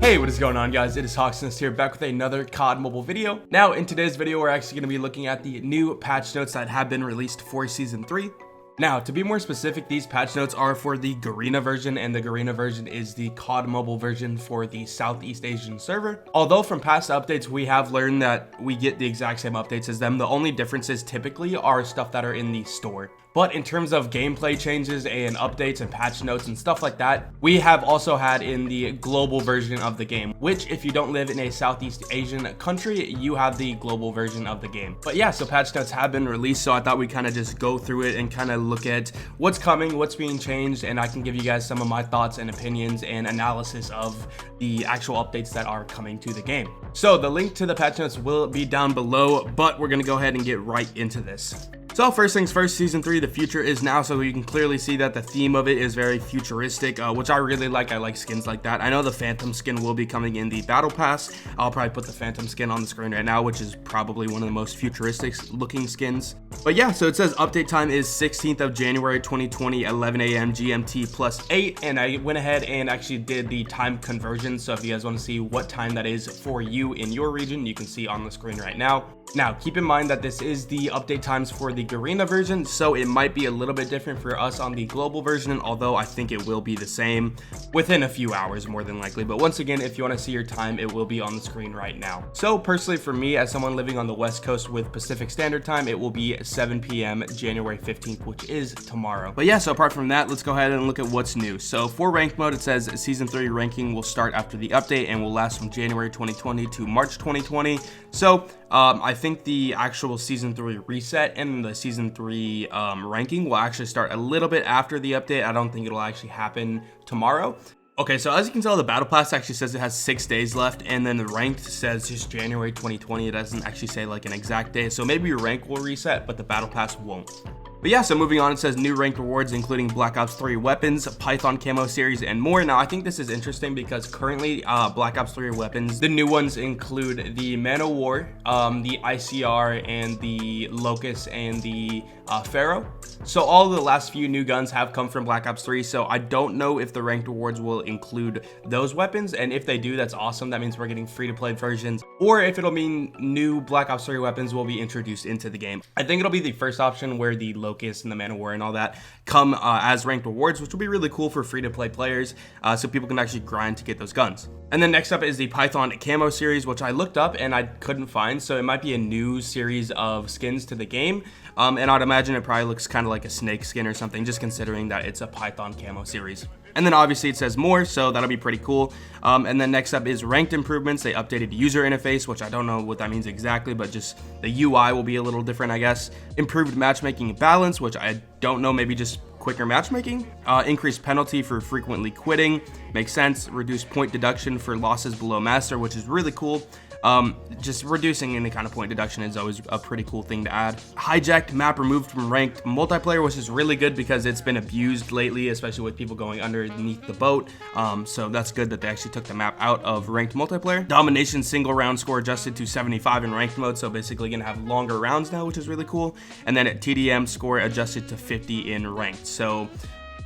Hey, what is going on, guys? It is Hawksness here, back with another COD Mobile video. Now, in today's video, we're actually going to be looking at the new patch notes that have been released for Season 3. Now, to be more specific, these patch notes are for the Garena version, and the Garena version is the COD Mobile version for the Southeast Asian server. Although from past updates, we have learned that we get the exact same updates as them. The only differences typically are stuff that are in the store. But in terms of gameplay changes and updates and patch notes and stuff like that, we have also had in the global version of the game, which if you don't live in a Southeast Asian country, you have the global version of the game. But yeah, so patch notes have been released, so I thought we'd kind of just go through it and kind of look at what's coming, what's being changed, and I can give you guys some of my thoughts and opinions and analysis of the actual updates that are coming to the game. So the link to the patch notes will be down below, but we're gonna go ahead and get right into this. So first things first, Season 3, the future is now, so you can clearly see that the theme of it is very futuristic, which I really like. I like skins like that. I know the Phantom skin will be coming in the Battle Pass. I'll probably put the Phantom skin on the screen right now, which is probably one of the most futuristic looking skins. But yeah, so it says update time is 16th of January 2020, 11 a.m. GMT +8, and I went ahead and actually did the time conversion, so if you guys want to see what time that is for you in your region, you can see on the screen right now. Now, keep in mind that this is the update times for the Garena version, so it might be a little bit different for us on the global version, although I think it will be the same within a few hours more than likely. But once again, if you want to see your time, it will be on the screen right now. So personally for me, as someone living on the West Coast with Pacific Standard Time, it will be 7 p.m. January 15th, which is tomorrow. But yeah, so apart from that, let's go ahead and look at what's new. So for ranked mode, it says Season 3 ranking will start after the update and will last from January 2020 to March 2020. So I think the actual Season 3 reset and the Season 3 ranking will actually start a little bit after the update. I don't think it'll actually happen tomorrow. Okay, so as you can tell, the Battle Pass actually says it has 6 days left, and then the ranked says just January 2020. It doesn't actually say like an exact day, so maybe your rank will reset, but the Battle Pass won't. But yeah, so moving on, it says new ranked rewards, including Black Ops 3 weapons, Python camo series, and more. Now, I think this is interesting because currently Black Ops 3 weapons, the new ones include the Man of War, the ICR, and the Locust, and the Pharaoh. So all of the last few new guns have come from Black Ops 3, so I don't know if the ranked rewards will include those weapons, and if they do, that's awesome. That means we're getting free-to-play versions, or if it'll mean new Black Ops 3 weapons will be introduced into the game. I think it'll be the first option where the Locust and the Man of War and all that come as ranked rewards, which will be really cool for free-to-play players, so people can actually grind to get those guns. And then next up is the Python camo series, which I looked up and I couldn't find, so it might be a new series of skins to the game. And I'd imagine it probably looks kind of like a snake skin or something, just considering that it's a Python camo series. And then obviously it says more, so that'll be pretty cool. And then next up is ranked improvements. They updated user interface, which I don't know what that means exactly, but just the UI will be a little different, I guess. Improved matchmaking balance, which I don't know, maybe just quicker matchmaking. Increased penalty for frequently quitting, makes sense. Reduced point deduction for losses below master, which is really cool. Just reducing any kind of point deduction is always a pretty cool thing to add. Hijacked map removed from ranked multiplayer, which is really good because it's been abused lately, especially with people going underneath the boat. So that's good that they actually took the map out of ranked multiplayer. Domination single round score adjusted to 75 in ranked mode, so basically gonna have longer rounds now, which is really cool. And then at TDM score adjusted to 50 in ranked. So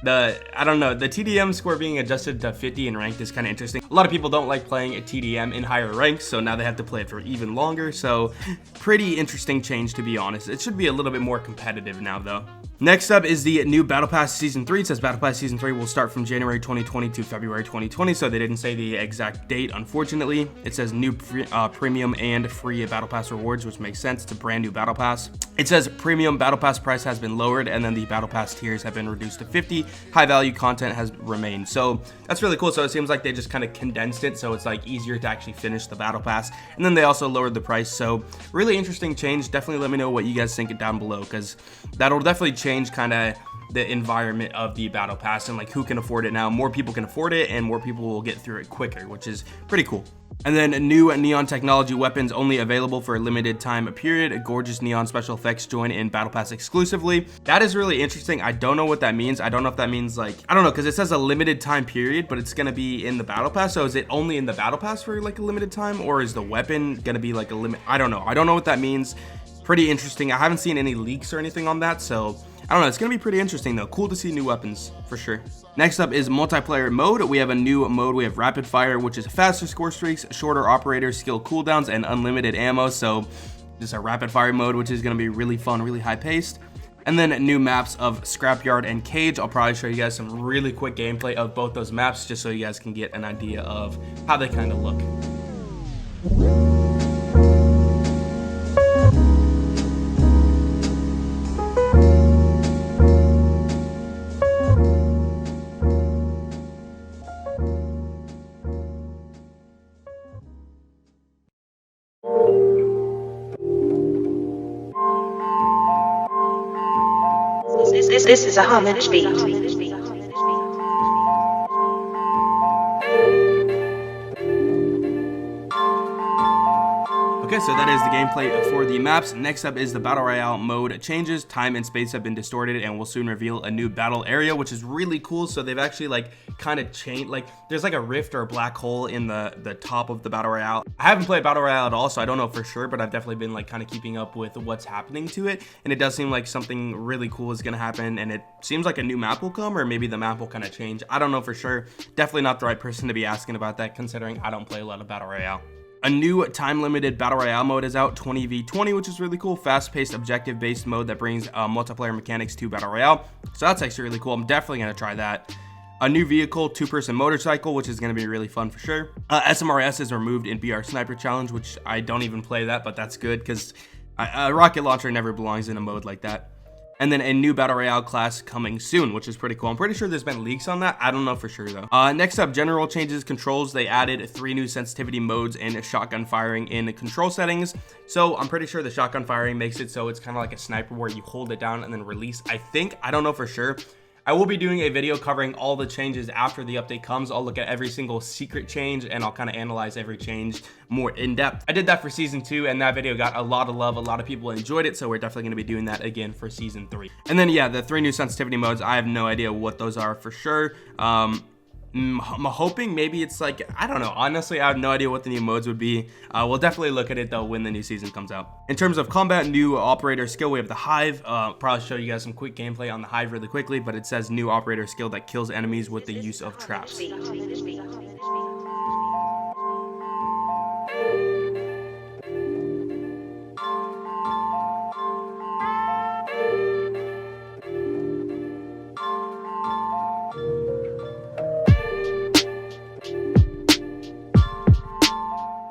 I don't know, the TDM score being adjusted to 50 in ranked is kind of interesting. A lot of people don't like playing a TDM in higher ranks, so now they have to play it for even longer. So pretty interesting change, to be honest. It should be a little bit more competitive now though. Next up is the new Battle Pass Season 3. It says Battle Pass Season 3 will start from January 2020 to February 2020, so they didn't say the exact date, unfortunately. It says new premium and free Battle Pass rewards, which makes sense. It's a brand new Battle Pass. It says premium Battle Pass price has been lowered, and then the Battle Pass tiers have been reduced to 50. High value content has remained. So that's really cool. So it seems like they just kind of condensed it, so it's like easier to actually finish the Battle Pass. And then they also lowered the price. So really interesting change. Definitely let me know what you guys think down below, because that'll definitely change kind of the environment of the Battle Pass and like who can afford it now. More people can afford it and more people will get through it quicker, which is pretty cool. And then new neon technology weapons only available for a limited time period. Gorgeous neon special effects join in Battle Pass exclusively. That is really interesting. I don't know what that means. I don't know if that means like, I don't know, because it says a limited time period, but it's going to be in the Battle Pass. So is it only in the Battle Pass for like a limited time, or is the weapon going to be like a limit? I don't know. I don't know what that means. Pretty interesting. I haven't seen any leaks or anything on that, so I don't know, it's gonna be pretty interesting though. Cool to see new weapons for sure. Next up is multiplayer mode. We have a new mode. We have rapid fire, which is faster score streaks, shorter operator skill cooldowns, and unlimited ammo. So just a rapid fire mode, which is gonna be really fun, really high paced. And then new maps of Scrapyard and Cage. I'll probably show you guys some really quick gameplay of both those maps just so you guys can get an idea of how they kind of look. This is a homage beat. Okay, so that is the gameplay for the maps. Next up is the Battle Royale mode changes. Time and space have been distorted and will soon reveal a new battle area, which is really cool. So they've actually like kind of changed, like there's like a rift or a black hole in the top of the Battle Royale. I haven't played Battle Royale at all, so I don't know for sure, but I've definitely been like kind of keeping up with what's happening to it. And it does seem like something really cool is gonna happen, and it seems like a new map will come, or maybe the map will kind of change. I don't know for sure. Definitely not the right person to be asking about that, considering I don't play a lot of Battle Royale. A new time-limited Battle Royale mode is out, 20v20, which is really cool. Fast-paced, objective-based mode that brings multiplayer mechanics to Battle Royale. So that's actually really cool. I'm definitely going to try that. A new vehicle, two-person motorcycle, which is going to be really fun for sure. SMRS is removed in BR Sniper Challenge, which I don't even play that, but that's good because a rocket launcher never belongs in a mode like that. And then a new Battle Royale class coming soon, which is pretty cool. I'm pretty sure there's been leaks on that. I don't know for sure though. Next up, general changes controls. They added 3 new sensitivity modes and shotgun firing in control settings. So I'm pretty sure the shotgun firing makes it so it's kind of like a sniper where you hold it down and then release. I don't know for sure. I will be doing a video covering all the changes after the update comes. I'll look at every single secret change and I'll kind of analyze every change more in depth. I did that for season 2 and that video got a lot of love. A lot of people enjoyed it, so we're definitely going to be doing that again for season 3. And then yeah, the 3 new sensitivity modes, I have no idea what those are for sure. I'm hoping maybe it's like, I don't know, honestly I have no idea what the new modes would be. We'll definitely look at it though when the new season comes out. In terms of combat, new operator skill, we have the Hive. Probably show you guys some quick gameplay on the Hive really quickly, but it says new operator skill that kills enemies with the use of traps.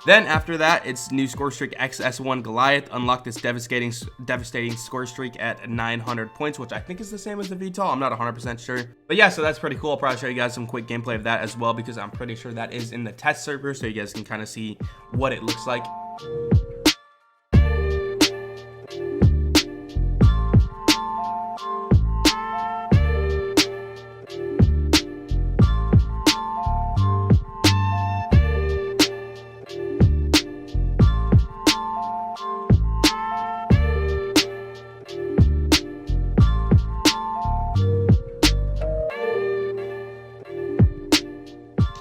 Then after that, it's new score streak XS1 Goliath. Unlock this devastating score streak at 900 points, which I think is the same as the VTOL. I'm not 100% sure. But yeah, so that's pretty cool. I'll probably show you guys some quick gameplay of that as well, because I'm pretty sure that is in the test server, so you guys can kind of see what it looks like.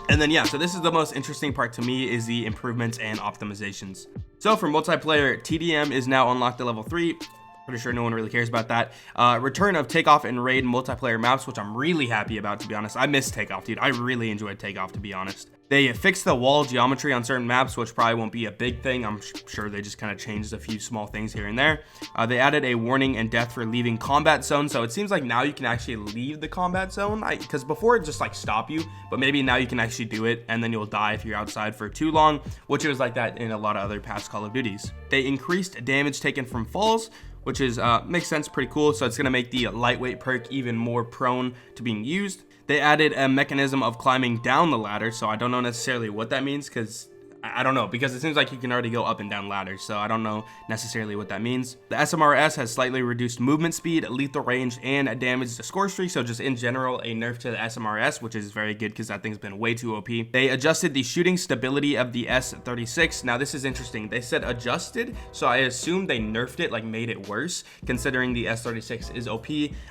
And then yeah, so this is the most interesting part to me, is the improvements and optimizations. So for multiplayer, TDM is now unlocked at level 3. Pretty sure no one really cares about that. Return of Takeoff and Raid multiplayer maps, which I'm really happy about, to be honest. I miss Takeoff, dude. I really enjoyed Takeoff, to be honest. They fixed the wall geometry on certain maps, which probably won't be a big thing. I'm sure they just kind of changed a few small things here and there. They added a warning and death for leaving combat zone. So it seems like now you can actually leave the combat zone, because before it just like stop you, but maybe now you can actually do it and then you'll die if you're outside for too long, which was like that in a lot of other past Call of Duties. They increased damage taken from falls, which is makes sense, pretty cool. So it's gonna make the lightweight perk even more prone to being used. They added a mechanism of climbing down the ladder, so I don't know necessarily what that means, because I don't know, because it seems like you can already go up and down ladders, so I don't know necessarily what that means. The SMRS has slightly reduced movement speed, lethal range, and damage to score streak, so just in general, a nerf to the SMRS, which is very good because that thing's been way too OP. They adjusted the shooting stability of the S36. Now this is interesting. They said adjusted, so I assume they nerfed it, like made it worse, considering the S36 is OP.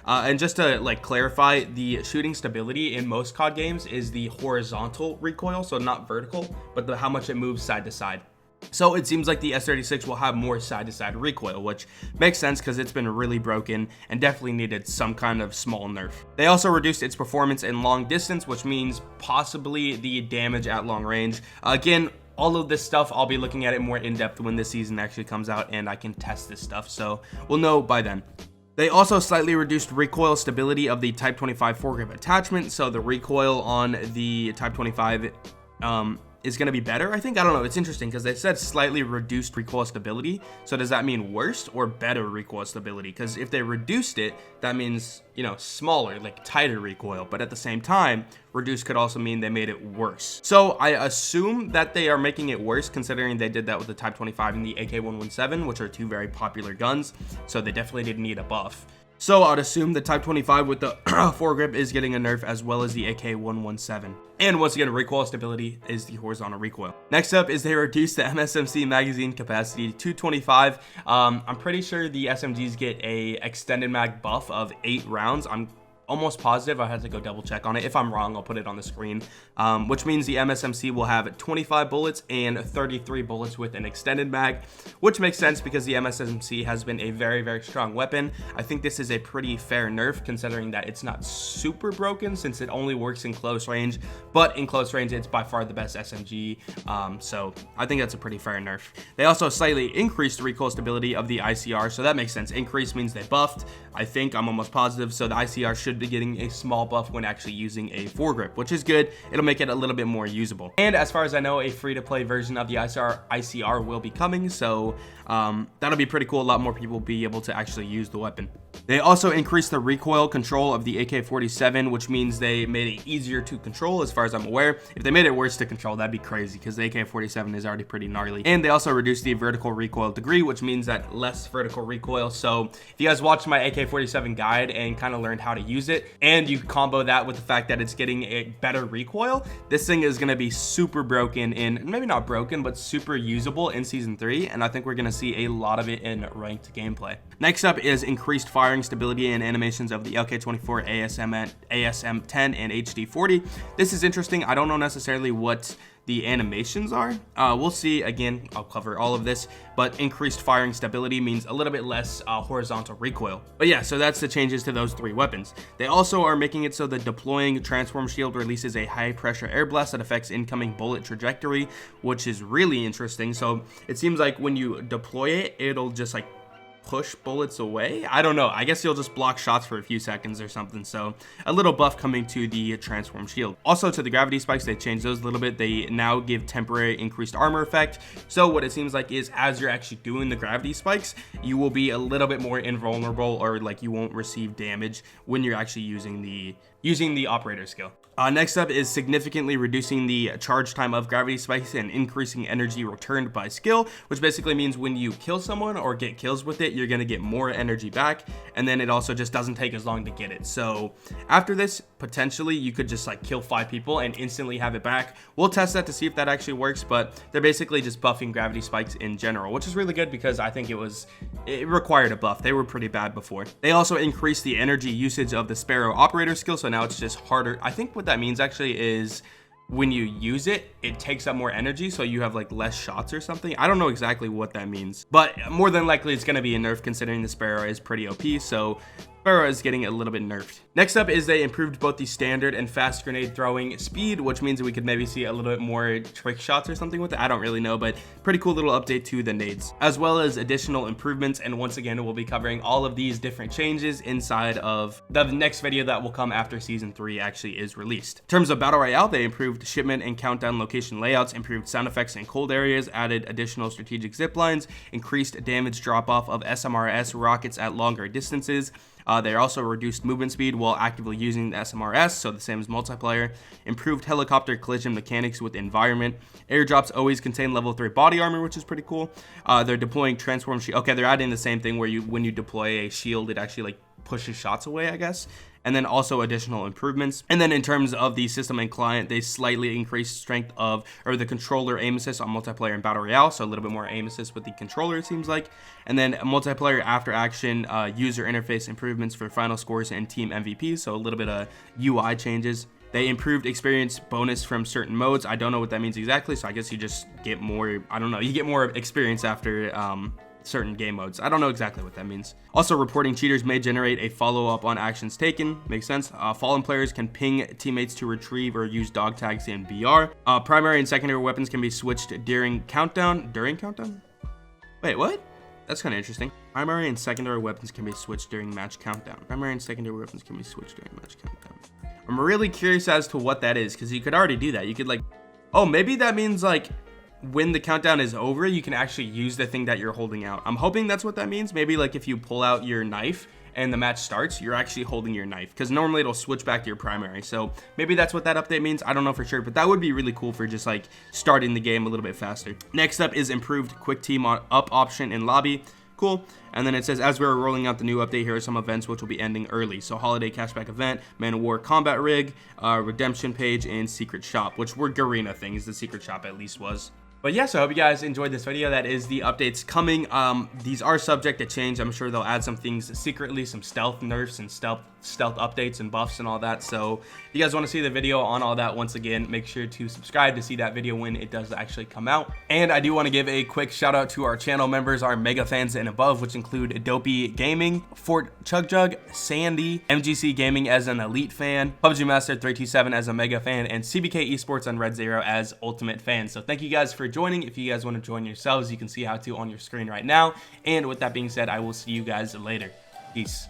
And just to like clarify, the shooting stability in most COD games is the horizontal recoil, so not vertical, but how much it moves side to side. So it seems like the S36 will have more side-to-side recoil, which makes sense because it's been really broken and definitely needed some kind of small nerf. They also reduced its performance in long distance, which means possibly the damage at long range. Again, all of this stuff, I'll be looking at it more in depth when the season actually comes out and I can test this stuff, so we'll know by then. They also slightly reduced recoil stability of the Type 25 foregrip attachment, so the recoil on the Type 25 is going to be better, I think. I don't know, it's interesting because they said slightly reduced recoil stability, so does that mean worse or better recoil stability? Because if they reduced it, that means, you know, smaller, like tighter recoil, but at the same time, reduced could also mean they made it worse. So I assume that they are making it worse, considering they did that with the Type 25 and the AK-117, which are two very popular guns, so they definitely didn't need a buff. So I'd assume the Type 25 with the foregrip is getting a nerf, as well as the AK-117. And once again, recoil stability is the horizontal recoil. Next up is they reduced the MSMC magazine capacity to 225. I'm pretty sure the SMGs get a extended mag buff of 8 rounds. I'm almost positive. I had to go double check on it. If I'm wrong, I'll put it on the screen, which means the MSMC will have 25 bullets and 33 bullets with an extended mag, which makes sense because the MSMC has been a very, very strong weapon. I think this is a pretty fair nerf, considering that it's not super broken since it only works in close range, but in close range, it's by far the best SMG. So I think that's a pretty fair nerf. They also slightly increased the recoil stability of the ICR, so that makes sense. Increase means they buffed. I think I'm almost positive, so the ICR should be getting a small buff when actually using a foregrip, which is good. It'll make it a little bit more usable. And as far as I know, a free-to-play version of the ICR will be coming, so that'll be pretty cool. A lot more people will be able to actually use the weapon. They also increased the recoil control of the AK-47, which means they made it easier to control, as far as I'm aware. If they made it worse to control, that'd be crazy, because the AK-47 is already pretty gnarly. And they also reduced the vertical recoil degree, which means that less vertical recoil. So if you guys watched my AK-47 guide and kind of learned how to use it, and you combo that with the fact that it's getting a better recoil, this thing is going to be super broken in, maybe not broken, but super usable in Season 3, and I think we're going to see a lot of it in ranked gameplay. Next up is increased firing stability and animations of the LK24, ASM10, and HD40. This is interesting. I don't know necessarily what the animations are. We'll see. Again, I'll cover all of this, but increased firing stability means a little bit less horizontal recoil. But yeah, so that's the changes to those 3 weapons. They also are making it so the deploying transform shield releases a high pressure air blast that affects incoming bullet trajectory, which is really interesting. So it seems like when you deploy it, it'll just like push bullets away. I don't know. I guess you'll just block shots for a few seconds or something. So a little buff coming to the transform shield. Also to the gravity spikes, they changed those a little bit. They now give temporary increased armor effect. So what it seems like is as you're actually doing the gravity spikes, you will be a little bit more invulnerable, or like you won't receive damage when you're actually using the operator skill. Next up is significantly reducing the charge time of gravity spikes and increasing energy returned by skill, which basically means when you kill someone or get kills with it, you're going to get more energy back, and then it also just doesn't take as long to get it. So after this, potentially you could just like kill 5 people and instantly have it back. We'll test that to see if that actually works, but they're basically just buffing gravity spikes in general, which is really good because I think it required a buff. They were pretty bad before. They also increased the energy usage of the Sparrow operator skill, so now it's just harder. I think what that means actually is when you use it, it takes up more energy, so you have like less shots or something. I don't know exactly what that means, but more than likely it's going to be a nerf, considering the Sparrow is pretty OP, so Sparrow is getting a little bit nerfed. Next up is they improved both the standard and fast grenade throwing speed, which means we could maybe see a little bit more trick shots or something with it. I don't really know, but pretty cool little update to the nades, as well as additional improvements. And once again, we'll be covering all of these different changes inside of the next video that will come after Season 3 actually is released. In terms of Battle Royale, they improved shipment and countdown location layouts, improved sound effects in cold areas, added additional strategic zip lines, increased damage drop-off of SMRS rockets at longer distances. They also reduced movement speed while actively using the SMRS, so the same as multiplayer. Improved helicopter collision mechanics with environment. Airdrops always contain level 3 body armor, which is pretty cool. They're deploying transform shield. Okay, they're adding the same thing where when you deploy a shield, it actually like pushes shots away, I guess. And then also additional improvements. And then in terms of the system and client, they slightly increased strength of, or the controller aim assist on multiplayer and Battle Royale, so a little bit more aim assist with the controller, it seems like. And then multiplayer after action user interface improvements for final scores and team MVPs, so a little bit of UI changes. They improved experience bonus from certain modes. I don't know what that means exactly, so I guess you just get more, I don't know, you get more experience after certain game modes. I don't know exactly what that means. Also, reporting cheaters may generate a follow-up on actions taken. Makes sense. Fallen players can ping teammates to retrieve or use dog tags in BR. Primary and secondary weapons can be switched during countdown. During countdown? Wait, what? That's kind of interesting. Primary and secondary weapons can be switched during match countdown. Primary and secondary weapons can be switched during match countdown. I'm really curious as to what that is, because you could already do that. You could like, oh, maybe that means like when the countdown is over, you can actually use the thing that you're holding out. I'm hoping that's what that means. Maybe like if you pull out your knife and the match starts, you're actually holding your knife, because normally it'll switch back to your primary. So maybe that's what that update means. I don't know for sure, but that would be really cool for just like starting the game a little bit faster. Next up is improved quick team up option in lobby. Cool. And then it says, as we're rolling out the new update, here are some events which will be ending early. So holiday cashback event, Man of War combat rig, redemption page, and secret shop, which were Garena things. The secret shop at least was. But yeah, so I hope you guys enjoyed this video. That is the updates coming. These are subject to change. I'm sure they'll add some things secretly, some stealth nerfs and stealth updates and buffs and all that. So if you guys want to see the video on all that, once again, make sure to subscribe to see that video when it does actually come out. And I do want to give a quick shout out to our channel members, our mega fans and above, which include Adobe Gaming, Fort Chugjug, Sandy, MGC Gaming as an elite fan, PUBG Master 327 as a mega fan, and CBK Esports on Red Zero as ultimate fan. So thank you guys for joining. If you guys want to join yourselves, you can see how to on your screen right now. And with that being said, I will see you guys later. Peace.